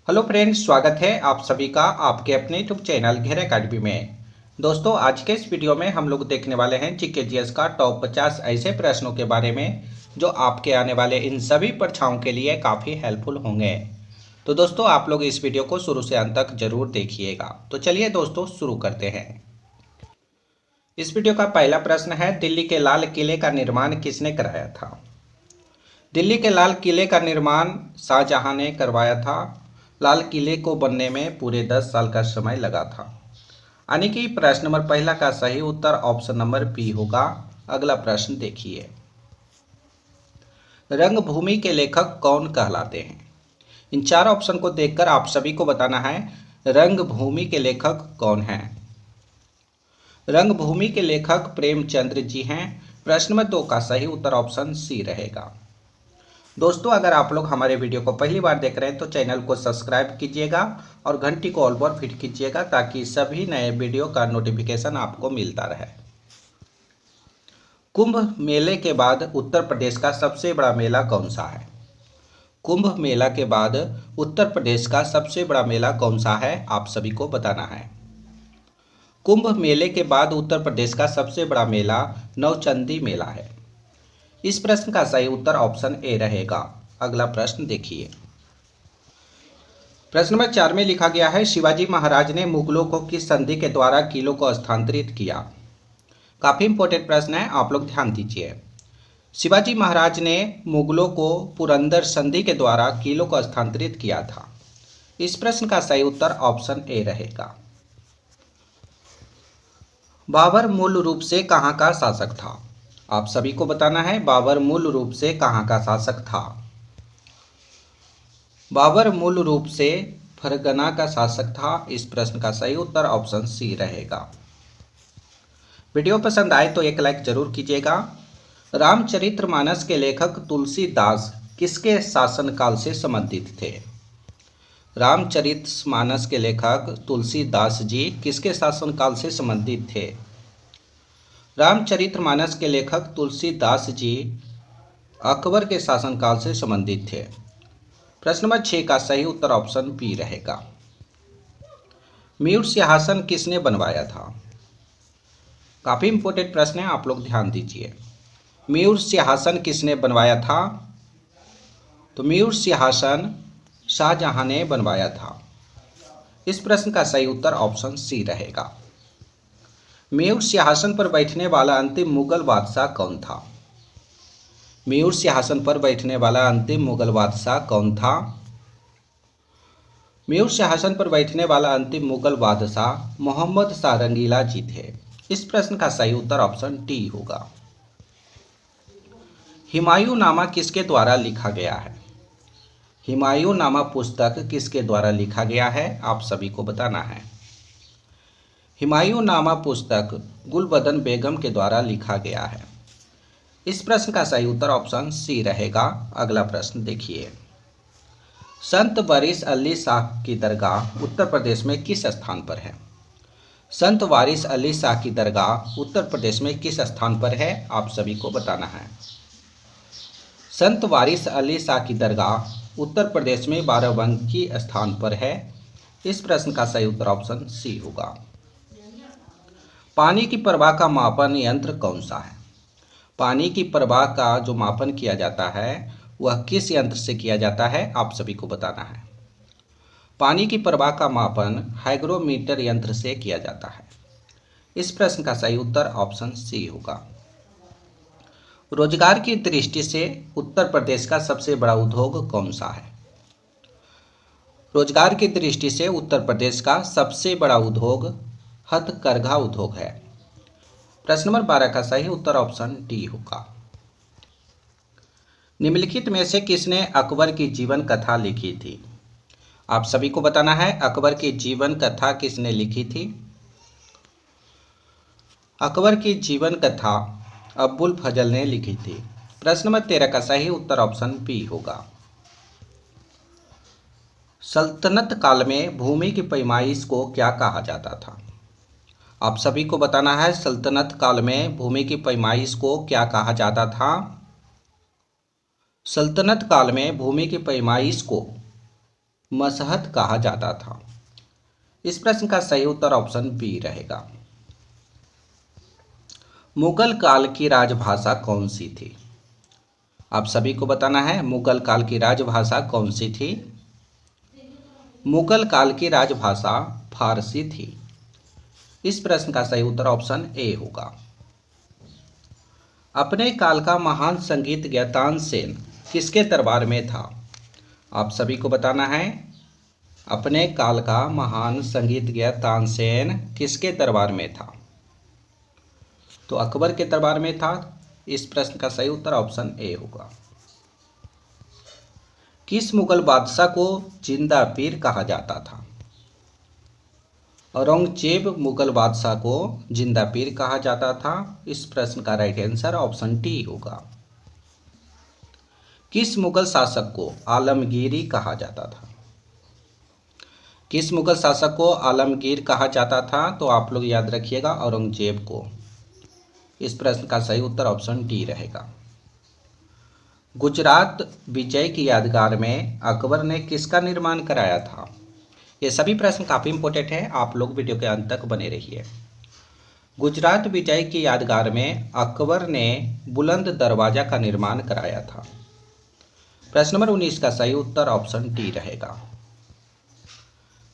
Hello friends, स्वागत है आप सभी का आपके अपने यूट्यूब चैनल घेर अकेडमी में। दोस्तों, आज के इस वीडियो में हम लोग देखने वाले हैं जीके जीएस का टॉप 50 ऐसे प्रश्नों के बारे में जो आपके आने वाले इन सभी परीक्षाओं के लिए काफ़ी हेल्पफुल होंगे। तो दोस्तों, आप लोग इस वीडियो को शुरू से अंत तक जरूर देखिएगा। तो चलिए दोस्तों, शुरू करते हैं। इस वीडियो का पहला प्रश्न है, दिल्ली के लाल किले का निर्माण किसने कराया था? दिल्ली के लाल किले का निर्माण शाहजहां ने करवाया था। लाल किले को बनने में पूरे 10 साल का समय लगा था। यानी कि प्रश्न नंबर पहला का सही उत्तर ऑप्शन नंबर बी होगा। अगला प्रश्न देखिए, रंगभूमि के लेखक कौन कहलाते हैं? इन चार ऑप्शन को देखकर आप सभी को बताना है रंगभूमि के लेखक कौन हैं। रंगभूमि के लेखक प्रेमचंद्र जी हैं। प्रश्न नंबर 2 का सही उत्तर ऑप्शन सी रहेगा। दोस्तों, अगर आप लोग हमारे वीडियो को पहली बार देख रहे हैं तो चैनल को सब्सक्राइब कीजिएगा और घंटी को ऑल पर फिट कीजिएगा ताकि सभी नए वीडियो का नोटिफिकेशन आपको मिलता रहे। कुंभ मेले के बाद उत्तर प्रदेश का सबसे बड़ा मेला कौन सा है? कुंभ मेला के बाद उत्तर प्रदेश का सबसे बड़ा मेला कौन सा है, आप सभी को बताना है। कुंभ मेले के बाद उत्तर प्रदेश का सबसे बड़ा मेला नौचंदी मेला है। इस प्रश्न का सही उत्तर ऑप्शन ए रहेगा। अगला प्रश्न देखिए, प्रश्न नंबर 4 में लिखा गया है, शिवाजी महाराज ने मुगलों को किस संधि के द्वारा किलों को स्थानांतरित किया? काफी इंपॉर्टेंट प्रश्न है, आप लोग ध्यान दीजिए। शिवाजी महाराज ने मुगलों को पुरंदर संधि के द्वारा किलों को स्थानांतरित किया था। इस प्रश्न का सही उत्तर ऑप्शन ए रहेगा। बाबर मूल रूप से कहाँ का शासक था? आप सभी को बताना है बाबर मूल रूप से कहाँ का शासक था। बाबर मूल रूप से फरगना का शासक था। इस प्रश्न का सही उत्तर ऑप्शन सी रहेगा। वीडियो पसंद आए तो एक लाइक जरूर कीजिएगा। रामचरितमानस के लेखक तुलसीदास किसके शासनकाल से संबंधित थे? रामचरितमानस के लेखक तुलसीदास जी किसके शासनकाल से संबंधित थे? रामचरितमानस के लेखक तुलसीदास जी अकबर के शासनकाल से संबंधित थे। प्रश्न नंबर 6 का सही उत्तर ऑप्शन बी रहेगा। मयूर सिंहासन किसने बनवाया था? काफी इंपॉर्टेंट प्रश्न है, आप लोग ध्यान दीजिए। मयूर सिंहासन किसने बनवाया था? तो मयूर सिंहासन शाहजहां ने बनवाया था। इस प्रश्न का सही उत्तर ऑप्शन सी रहेगा। मयूर सिंहासन पर बैठने वाला अंतिम मुगल बादशाह कौन था? मयूर सिंहासन पर बैठने वाला अंतिम मुगल बादशाह कौन था? मयूर सिंहासन पर बैठने वाला अंतिम मुगल बादशाह मोहम्मद शाह रंगीला जी थे। इस प्रश्न का सही उत्तर ऑप्शन डी होगा। हुमायूंनामा किसके द्वारा लिखा गया है? हुमायूंनामा पुस्तक किसके द्वारा लिखा गया है, आप सभी को बताना है। हुमायूंनामा पुस्तक गुलबदन बेगम के द्वारा लिखा गया है। इस प्रश्न का सही उत्तर ऑप्शन सी रहेगा। अगला प्रश्न देखिए, संत वारिस अली शाह की दरगाह उत्तर प्रदेश में किस स्थान पर है? संत वारिस अली शाह की दरगाह उत्तर प्रदेश में किस स्थान पर है, आप सभी को बताना है। संत वारिस अली शाह की दरगाह उत्तर प्रदेश में बाराबंकी स्थान पर है। इस प्रश्न का सही उत्तर ऑप्शन सी होगा। पानी की प्रवाह का मापन यंत्र कौन सा है? पानी की प्रवाह का जो मापन किया जाता है वह किस यंत्र से किया जाता है, आप सभी को बताना है। पानी की प्रवाह का मापन हाइग्रोमीटर यंत्र से किया जाता है। इस प्रश्न का सही उत्तर ऑप्शन सी होगा। रोजगार की दृष्टि से उत्तर प्रदेश का सबसे बड़ा उद्योग कौन सा है? रोजगार की दृष्टि से उत्तर प्रदेश का सबसे बड़ा उद्योग हथकरघा उद्योग है। प्रश्न नंबर 12 का सही उत्तर ऑप्शन डी होगा। निम्नलिखित में से किसने अकबर की जीवन कथा लिखी थी? आप सभी को बताना है अकबर की जीवन कथा किसने लिखी थी। अकबर की जीवन कथा अब्बुल फजल ने लिखी थी। प्रश्न नंबर 13 का सही उत्तर ऑप्शन बी होगा। सल्तनत काल में भूमि की पैमाइश को क्या कहा जाता था? आप सभी को बताना है सल्तनत काल में भूमि की पैमाइश को क्या कहा जाता था। सल्तनत काल में भूमि की पैमाइश को मसहत कहा जाता था? इस प्रश्न का सही उत्तर ऑप्शन बी रहेगा। मुगल काल की राजभाषा कौन सी थी? आप सभी को बताना है मुगल काल की राजभाषा कौन सी थी? मुगल काल की राजभाषा फारसी थी। इस प्रश्न का सही उत्तर ऑप्शन ए होगा। अपने काल का महान संगीतज्ञ तानसेन किसके दरबार में था? आप सभी को बताना है अपने काल का महान संगीतज्ञ तानसेन किसके दरबार में था? तो अकबर के दरबार में था। इस प्रश्न का सही उत्तर ऑप्शन ए होगा। किस मुगल बादशाह को जिंदा पीर कहा जाता था? औरंगजेब मुगल बादशाह को जिंदा पीर कहा जाता था। इस प्रश्न का राइट आंसर ऑप्शन डी होगा। किस मुगल शासक को आलमगीरी कहा जाता था? किस मुगल शासक को आलमगीर कहा जाता था? तो आप लोग याद रखिएगा औरंगजेब को। इस प्रश्न का सही उत्तर ऑप्शन डी रहेगा। गुजरात विजय की यादगार में अकबर ने किसका निर्माण कराया था? ये सभी प्रश्न काफ़ी इंपॉर्टेंट है, आप लोग वीडियो के अंत तक बने रहिए। गुजरात विजय की यादगार में अकबर ने बुलंद दरवाजा का निर्माण कराया था। प्रश्न नंबर 19 का सही उत्तर ऑप्शन डी रहेगा।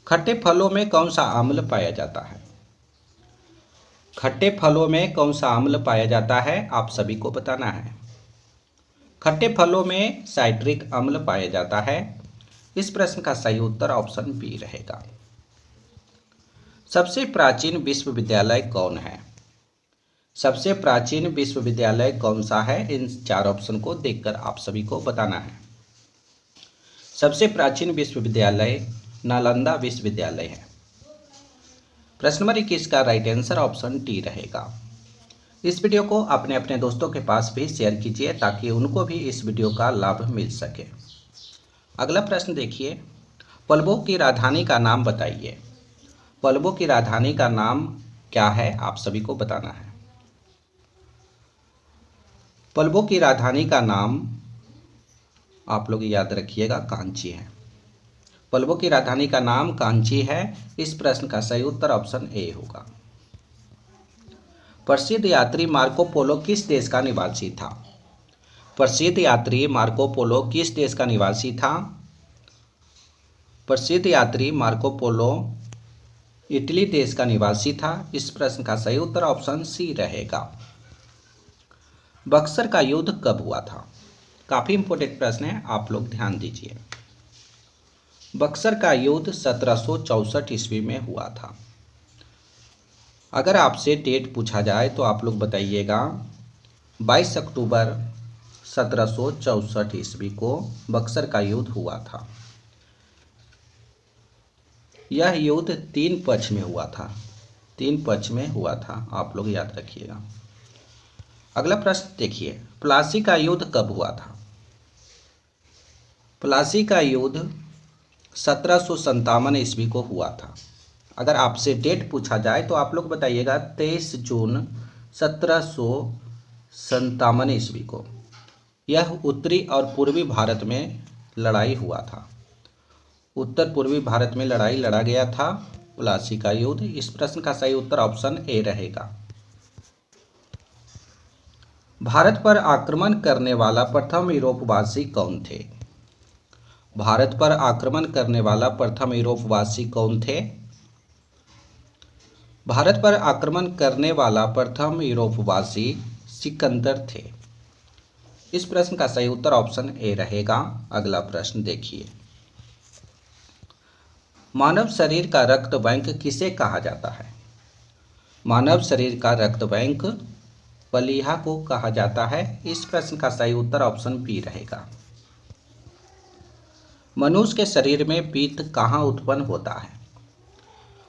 खट्टे फलों में कौन सा अम्ल पाया जाता है? खट्टे फलों में कौन सा अम्ल पाया जाता है? आप सभी को बताना है। खट्टे फलों में साइट्रिक अम्ल पाया जाता है। इस प्रश्न का सही उत्तर ऑप्शन बी रहेगा। सबसे प्राचीन विश्वविद्यालय कौन है? सबसे प्राचीन विश्वविद्यालय कौन सा है? इन चार ऑप्शन को देखकर आप सभी को बताना है। सबसे प्राचीन विश्वविद्यालय नालंदा विश्वविद्यालय है। प्रश्न नंबर 21 का राइट आंसर ऑप्शन डी रहेगा। इस वीडियो को अपने अपने दोस्तों के पास भी शेयर कीजिए ताकि उनको भी इस वीडियो का लाभ मिल सके। अगला प्रश्न देखिए, पल्लवों की राजधानी का नाम बताइए। पल्लवों की राजधानी का नाम क्या है? आप सभी को बताना है। पल्लवों की राजधानी का नाम आप लोग याद रखिएगा कांची है। पल्लवों की राजधानी का नाम कांची है। इस प्रश्न का सही उत्तर ऑप्शन ए होगा। प्रसिद्ध यात्री मार्को पोलो किस देश का निवासी था? प्रसिद्ध यात्री मार्को पोलो किस देश का निवासी था? प्रसिद्ध यात्री मार्को पोलो इटली देश का निवासी था। इस प्रश्न का सही उत्तर ऑप्शन सी रहेगा। बक्सर का युद्ध कब हुआ था? काफ़ी इंपॉर्टेंट प्रश्न है, आप लोग ध्यान दीजिए। बक्सर का युद्ध 1764 ईस्वी में हुआ था। अगर आपसे डेट पूछा जाए तो आप लोग बताइएगा 22 अक्टूबर 1764 ईस्वी को बक्सर का युद्ध हुआ था। यह युद्ध 3 पक्ष में हुआ था। 3 पक्ष में हुआ था, आप लोग याद रखिएगा। अगला प्रश्न देखिए, प्लासी का युद्ध कब हुआ था? प्लासी का युद्ध 1757 ईस्वी को हुआ था। अगर आपसे डेट पूछा जाए तो आप लोग बताइएगा 23 जून 1757 ईस्वी को। यह उत्तरी और पूर्वी भारत में लड़ाई हुआ था। उत्तर पूर्वी भारत में लड़ाई लड़ा गया था प्लासी का युद्ध। इस प्रश्न का सही उत्तर ऑप्शन ए रहेगा। भारत पर आक्रमण करने वाला प्रथम यूरोपवासी कौन थे? भारत पर आक्रमण करने वाला प्रथम यूरोपवासी कौन थे? भारत पर आक्रमण करने वाला प्रथम यूरोपवासी सिकंदर थे। इस प्रश्न का सही उत्तर ऑप्शन ए रहेगा। अगला प्रश्न देखिए, मानव शरीर का रक्त बैंक किसे कहा जाता है? मानव शरीर का रक्त बैंक प्लीहा को कहा जाता है। इस प्रश्न का सही उत्तर ऑप्शन बी रहेगा। मनुष्य के शरीर में पित्त कहाँ उत्पन्न होता है?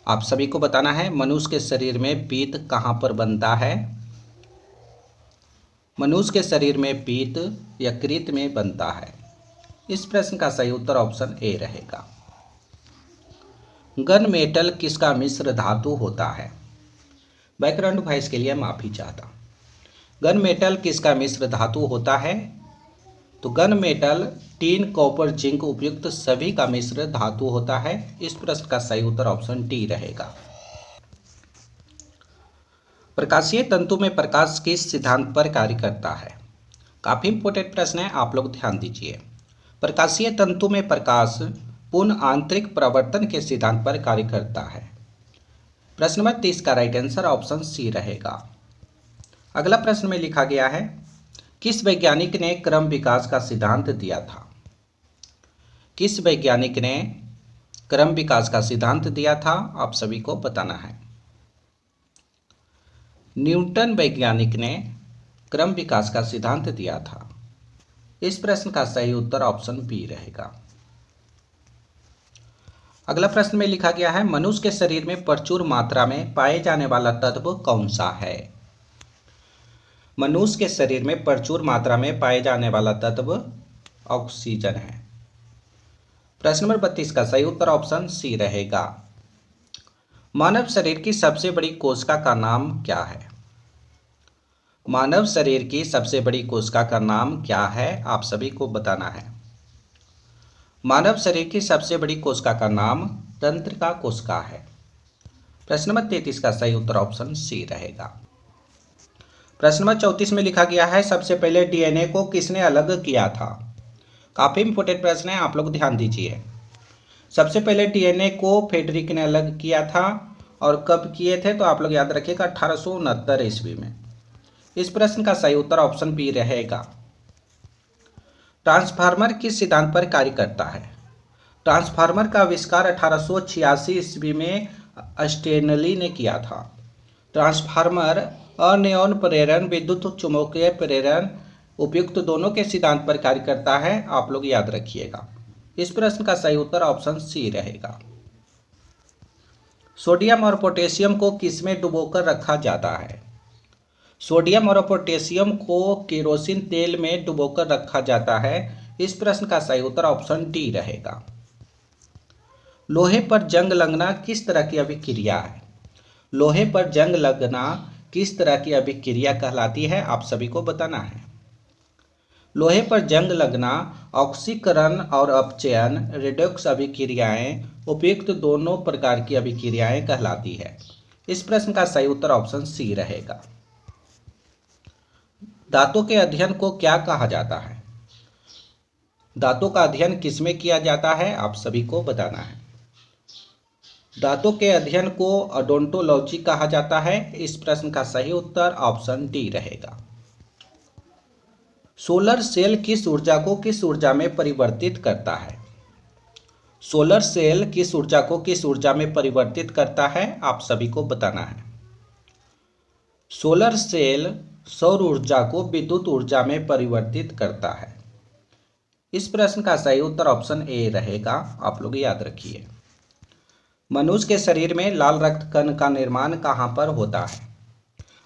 आप सभी को बताना है मनुष्य के शरीर में पित्त कहाँ पर बनता है? मनुष्य के शरीर में पित्त यकृत में बनता है। इस प्रश्न का सही उत्तर ऑप्शन ए रहेगा। गन मेटल किसका मिश्र धातु होता है? बैकग्राउंड वॉइस के लिए माफी चाहता। गन मेटल किसका मिश्र धातु होता है? तो gun metal, tin, copper, zinc उपयुक्त सभी का मिश्र धातु होता है। इस प्रश्न का सही उत्तर ऑप्शन डी रहेगा। प्रकाशीय तंतु में प्रकाश किस सिद्धांत पर कार्य करता है? काफी इंपोर्टेंट प्रश्न है, आप लोग ध्यान दीजिए। प्रकाशीय तंतु में प्रकाश पूर्ण आंतरिक प्रवर्तन के सिद्धांत पर कार्य करता है। प्रश्न नंबर 30 का राइट आंसर ऑप्शन सी रहेगा। अगला प्रश्न में लिखा गया है, किस वैज्ञानिक ने क्रम विकास का सिद्धांत दिया था? किस वैज्ञानिक ने क्रम विकास का सिद्धांत दिया था? आप सभी को बताना है। न्यूटन वैज्ञानिक ने क्रम विकास का सिद्धांत दिया था। इस प्रश्न का सही उत्तर ऑप्शन बी रहेगा। अगला प्रश्न में लिखा गया है, मनुष्य के शरीर में प्रचुर मात्रा में पाए जाने वाला तत्व कौन सा है? मनुष्य के शरीर में प्रचुर मात्रा में पाए जाने वाला तत्व ऑक्सीजन है। प्रश्न नंबर 32 का सही उत्तर ऑप्शन सी रहेगा। मानव शरीर की सबसे बड़ी कोशिका का नाम क्या है? मानव शरीर की सबसे बड़ी कोशिका का नाम क्या है? आप सभी को बताना है। मानव शरीर की सबसे बड़ी कोशिका का नाम तंत्रिका कोशिका है। प्रश्न नंबर 33 का सही उत्तर ऑप्शन सी रहेगा। प्रश्न नंबर 34 में लिखा गया है, सबसे पहले डीएनए को किसने अलग किया था? काफी इंपोर्टेंट प्रश्न है, आप लोग ध्यान दीजिए। सबसे पहले डीएनए को फ्रेडरिक ने अलग किया था, और कब किए थे? तो आप लोग याद रखिएगा 1869 ईस्वी में। इस प्रश्न का सही उत्तर ऑप्शन बी रहेगा। ट्रांसफार्मर किस सिद्धांत पर कार्य करता है? ट्रांसफार्मर का आविष्कार 1886 ईस्वी में स्टेनली ने किया था। ट्रांसफार्मर अनियन प्रेरण, विद्युत चुम्बकीय प्रेरण उपयुक्त दोनों के सिद्धांत पर कार्य करता है। आप लोग याद रखिएगा। इस प्रश्न का सही उत्तर ऑप्शन सी रहेगा। सोडियम और पोटेशियम को किसमें डुबोकर रखा जाता है? सोडियम और पोटेशियम को केरोसिन तेल में डुबोकर रखा जाता है। इस प्रश्न का सही उत्तर ऑप्शन डी रहेगा। लोहे पर जंग लगना किस तरह की अभिक्रिया है? लोहे पर जंग लगना किस तरह की अभिक्रिया कहलाती है? आप सभी को बताना है। लोहे पर जंग लगना ऑक्सीकरण और अपचयन रिडॉक्स अभिक्रियाएं उपयुक्त दोनों प्रकार की अभिक्रियाएं कहलाती है। इस प्रश्न का सही उत्तर ऑप्शन सी रहेगा। दांतों के अध्ययन को क्या कहा जाता है? दांतों का अध्ययन किसमें किया जाता है? आप सभी को बताना है। दांतों के अध्ययन को ओडोंटोलॉजी कहा जाता है। इस प्रश्न का सही उत्तर ऑप्शन डी रहेगा। सोलर सेल किस ऊर्जा को किस ऊर्जा में परिवर्तित करता है? सोलर सेल किस ऊर्जा को किस ऊर्जा में परिवर्तित करता है? आप सभी को बताना है। सोलर सेल सौर ऊर्जा को विद्युत ऊर्जा में परिवर्तित करता है। इस प्रश्न का सही उत्तर ऑप्शन ए रहेगा। आप लोग याद रखिए। मनुष्य के शरीर में लाल रक्त कण का निर्माण कहाँ पर होता है?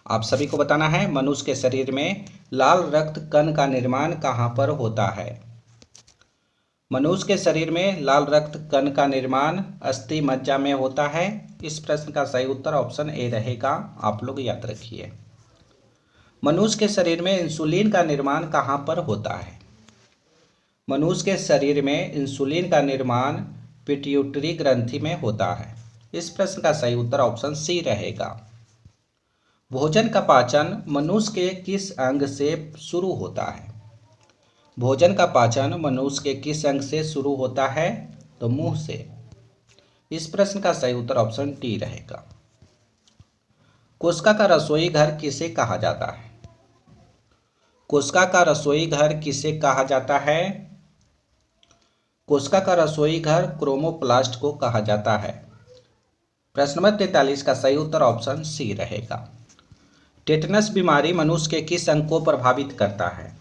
आप सभी को बताना है। मनुष्य के शरीर में लाल रक्त कण का निर्माण कहाँ पर होता है? मनुष्य के शरीर में लाल रक्त कण का निर्माण अस्थि मज्जा में होता है। इस प्रश्न का सही उत्तर ऑप्शन ए रहेगा। आप लोग याद रखिए। मनुष्य के शरीर में इंसुलिन का निर्माण कहाँ पर होता है? मनुष्य के शरीर में इंसुलिन का निर्माण पिट्यूटरी ग्रंथि में होता है। इस प्रश्न का सही उत्तर ऑप्शन सी रहेगा। भोजन का पाचन मनुष्य के किस अंग से शुरू होता है? भोजन का पाचन मनुष्य के किस अंग से शुरू होता है? तो मुंह से। इस प्रश्न का सही उत्तर ऑप्शन डी रहेगा। कोशिका का रसोई घर किसे कहा जाता है? कोशिका का रसोई घर किसे कहा जाता है? कोशिका का रसोई घर क्रोमोप्लास्ट को कहा जाता है। प्रश्न नंबर 43 का सही उत्तर ऑप्शन सी रहेगा। टेटनस बीमारी मनुष्य के किस अंग को प्रभावित करता है?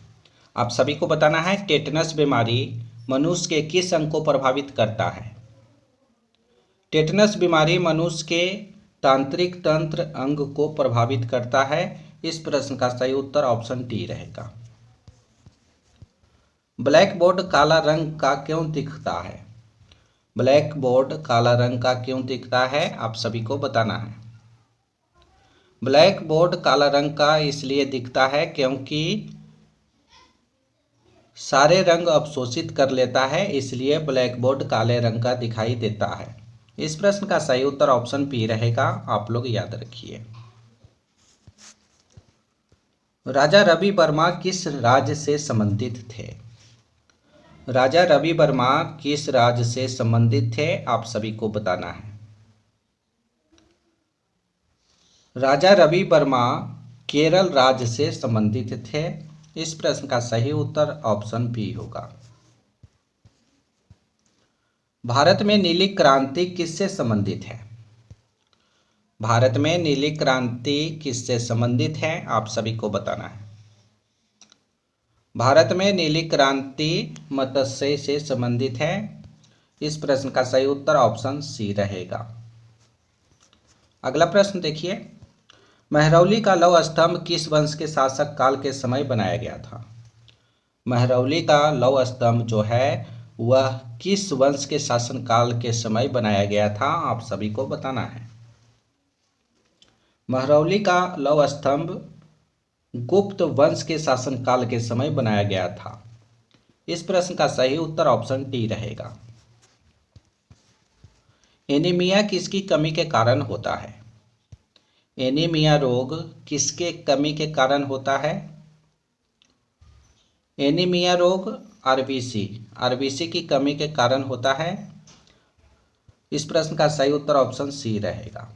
आप सभी को बताना है। टेटनस बीमारी मनुष्य के किस अंग को प्रभावित करता है? टेटनस बीमारी मनुष्य के तांत्रिक तंत्र अंग को प्रभावित करता है। इस प्रश्न का सही उत्तर ऑप्शन डी रहेगा। ब्लैक बोर्ड काला रंग का क्यों दिखता है? ब्लैक बोर्ड काला रंग का क्यों दिखता है? आप सभी को बताना है। ब्लैक बोर्ड काला रंग का इसलिए दिखता है क्योंकि सारे रंग अवशोषित कर लेता है, इसलिए ब्लैक बोर्ड काले रंग का दिखाई देता है। इस प्रश्न का सही उत्तर ऑप्शन बी रहेगा, आप लोग याद रखिए। राजा रवि वर्मा किस राज्य से संबंधित थे? राजा रवि वर्मा किस राज्य से संबंधित थे, आप सभी को बताना है। राजा रवि वर्मा केरल राज्य से संबंधित थे। इस प्रश्न का सही उत्तर ऑप्शन बी होगा। भारत में नीली क्रांति किससे संबंधित है? भारत में नीली क्रांति किससे संबंधित है, आप सभी को बताना है। भारत में नीली क्रांति मत्स्य से संबंधित है। इस प्रश्न का सही उत्तर ऑप्शन सी रहेगा। अगला प्रश्न देखिए, महरौली का लौह स्तंभ किस वंश के शासक काल के समय बनाया गया था? महरौली का लौह स्तंभ जो है वह किस वंश के शासन काल के समय बनाया गया था, आप सभी को बताना है। महरौली का लौह स्तंभ गुप्त वंश के शासन काल के समय बनाया गया था। इस प्रश्न का सही उत्तर ऑप्शन डी रहेगा। एनीमिया किसकी कमी के कारण होता है? एनीमिया रोग किसके कमी के कारण होता है? एनीमिया रोग आरबीसी की कमी के कारण होता है। इस प्रश्न का सही उत्तर ऑप्शन सी रहेगा।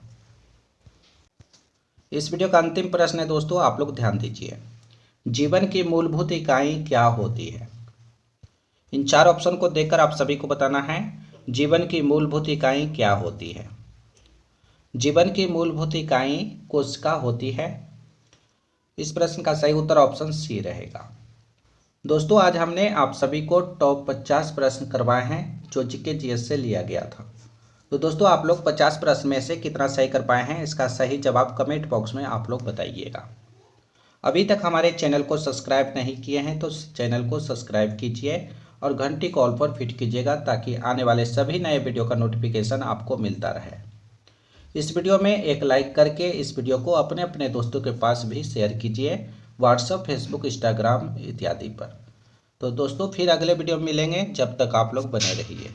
इस वीडियो का अंतिम प्रश्न है दोस्तों, आप लोग ध्यान दीजिए। जीवन की मूलभूत इकाई क्या होती है? इन चार ऑप्शन को देखकर आप सभी को बताना है, जीवन की मूलभूत इकाई क्या होती है। जीवन की मूलभूत इकाई कोशिका होती है। इस प्रश्न का सही उत्तर ऑप्शन सी रहेगा। दोस्तों आज हमने आप सभी को टॉप 50 प्रश्न करवाए हैं जो जीके जीएस से लिया गया था। तो दोस्तों आप लोग 50 प्रश्न में से कितना सही कर पाए हैं, इसका सही जवाब कमेंट बॉक्स में आप लोग बताइएगा। अभी तक हमारे चैनल को सब्सक्राइब नहीं किए हैं तो चैनल को सब्सक्राइब कीजिए और घंटी कॉल पर फिट कीजिएगा ताकि आने वाले सभी नए वीडियो का नोटिफिकेशन आपको मिलता रहे। इस वीडियो में एक लाइक करके इस वीडियो को अपने अपने दोस्तों के पास भी शेयर कीजिए, व्हाट्सएप, फेसबुक, इंस्टाग्राम इत्यादि पर। तो दोस्तों फिर अगले वीडियो में मिलेंगे, जब तक आप लोग बने रहिए।